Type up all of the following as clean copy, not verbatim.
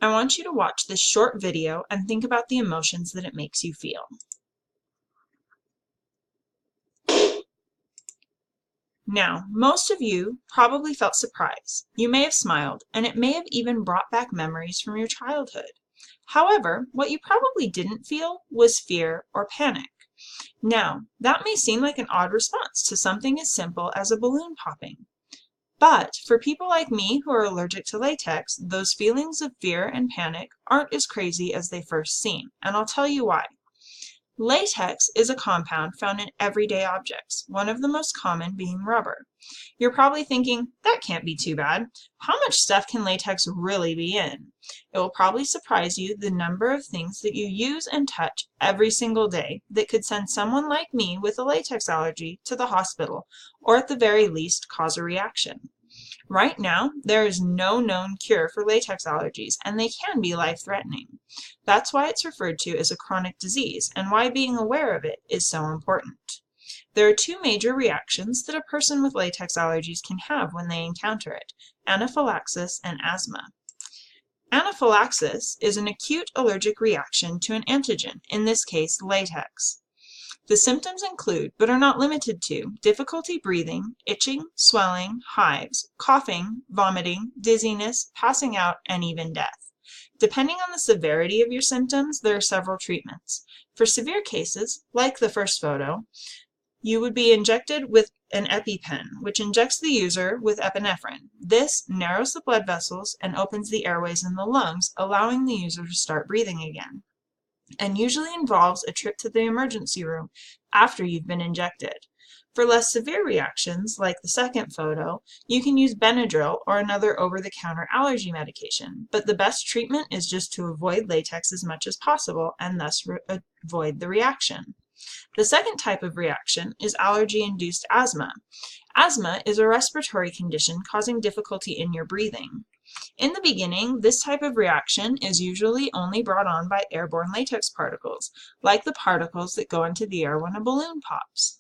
I want you to watch this short video and think about the emotions that it makes you feel. Now, most of you probably felt surprise. You may have smiled, and it may have even brought back memories from your childhood. However, what you probably didn't feel was fear or panic. Now, that may seem like an odd response to something as simple as a balloon popping. But for people like me who are allergic to latex, those feelings of fear and panic aren't as crazy as they first seem, and I'll tell you why. Latex is a compound found in everyday objects, one of the most common being rubber. You're probably thinking, that can't be too bad. How much stuff can latex really be in? It will probably surprise you the number of things that you use and touch every single day that could send someone like me with a latex allergy to the hospital, or at the very least cause a reaction. Right now, there is no known cure for latex allergies, and they can be life-threatening. That's why it's referred to as a chronic disease, and why being aware of it is so important. There are two major reactions that a person with latex allergies can have when they encounter it: anaphylaxis and asthma. Anaphylaxis is an acute allergic reaction to an antigen, in this case latex. The symptoms include, but are not limited to, difficulty breathing, itching, swelling, hives, coughing, vomiting, dizziness, passing out, and even death. Depending on the severity of your symptoms, there are several treatments. For severe cases, like the first photo, you would be injected with an EpiPen, which injects the user with epinephrine. This narrows the blood vessels and opens the airways in the lungs, allowing the user to start breathing again, and usually involves a trip to the emergency room after you've been injected. For less severe reactions, like the second photo, you can use Benadryl or another over-the-counter allergy medication, but the best treatment is just to avoid latex as much as possible and thus avoid the reaction. The second type of reaction is allergy-induced asthma. Asthma is a respiratory condition causing difficulty in your breathing. In the beginning, this type of reaction is usually only brought on by airborne latex particles, like the particles that go into the air when a balloon pops.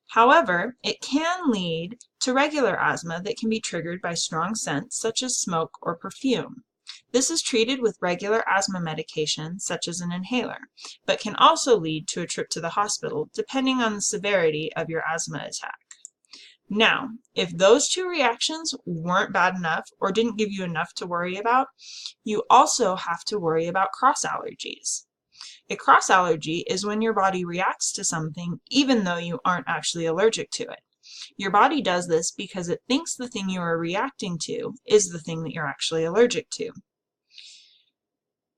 However, it can lead to regular asthma that can be triggered by strong scents such as smoke or perfume. This is treated with regular asthma medication, such as an inhaler, but can also lead to a trip to the hospital, depending on the severity of your asthma attack. Now, if those two reactions weren't bad enough or didn't give you enough to worry about, you also have to worry about cross allergies. A cross allergy is when your body reacts to something even though you aren't actually allergic to it. Your body does this because it thinks the thing you are reacting to is the thing that you're actually allergic to.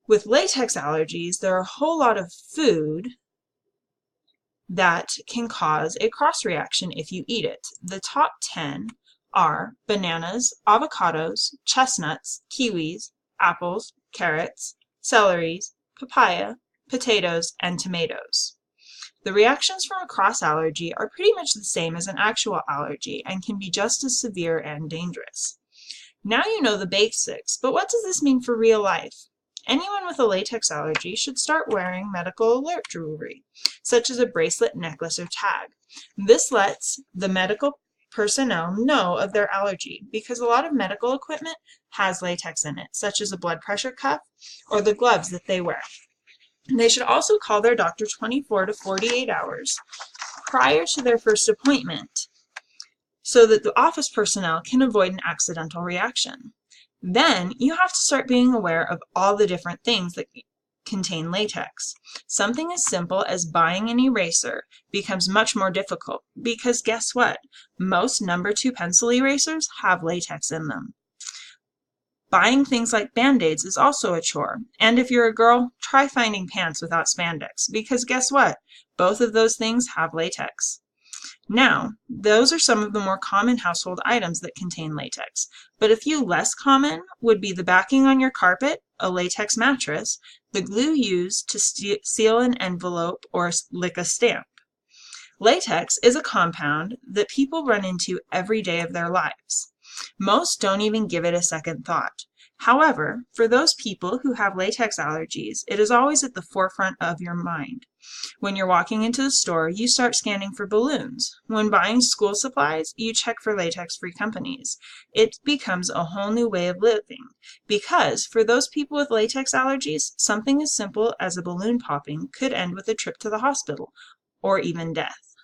With latex allergies, there are a whole lot of food that can cause a cross reaction if you eat it. The top 10 are bananas, avocados, chestnuts, kiwis, apples, carrots, celeries, papaya, potatoes, and tomatoes. The reactions from a cross allergy are pretty much the same as an actual allergy and can be just as severe and dangerous. Now you know the basics, but what does this mean for real life? Anyone with a latex allergy should start wearing medical alert jewelry, such as a bracelet, necklace, or tag. This lets the medical personnel know of their allergy because a lot of medical equipment has latex in it, such as a blood pressure cuff or the gloves that they wear. They should also call their doctor 24 to 48 hours prior to their first appointment so that the office personnel can avoid an accidental reaction. Then you have to start being aware of all the different things that contain latex. Something as simple as buying an eraser becomes much more difficult because guess what? Most number 2 pencil erasers have latex in them. Buying things like Band-Aids is also a chore. And if you're a girl, try finding pants without spandex because guess what? Both of those things have latex. Now, those are some of the more common household items that contain latex, but a few less common would be the backing on your carpet, a latex mattress, the glue used to seal an envelope or lick a stamp. Latex is a compound that people run into every day of their lives. Most don't even give it a second thought. However, for those people who have latex allergies, it is always at the forefront of your mind. When you're walking into the store, you start scanning for balloons. When buying school supplies, you check for latex-free companies. It becomes a whole new way of living, because for those people with latex allergies, something as simple as a balloon popping could end with a trip to the hospital, or even death.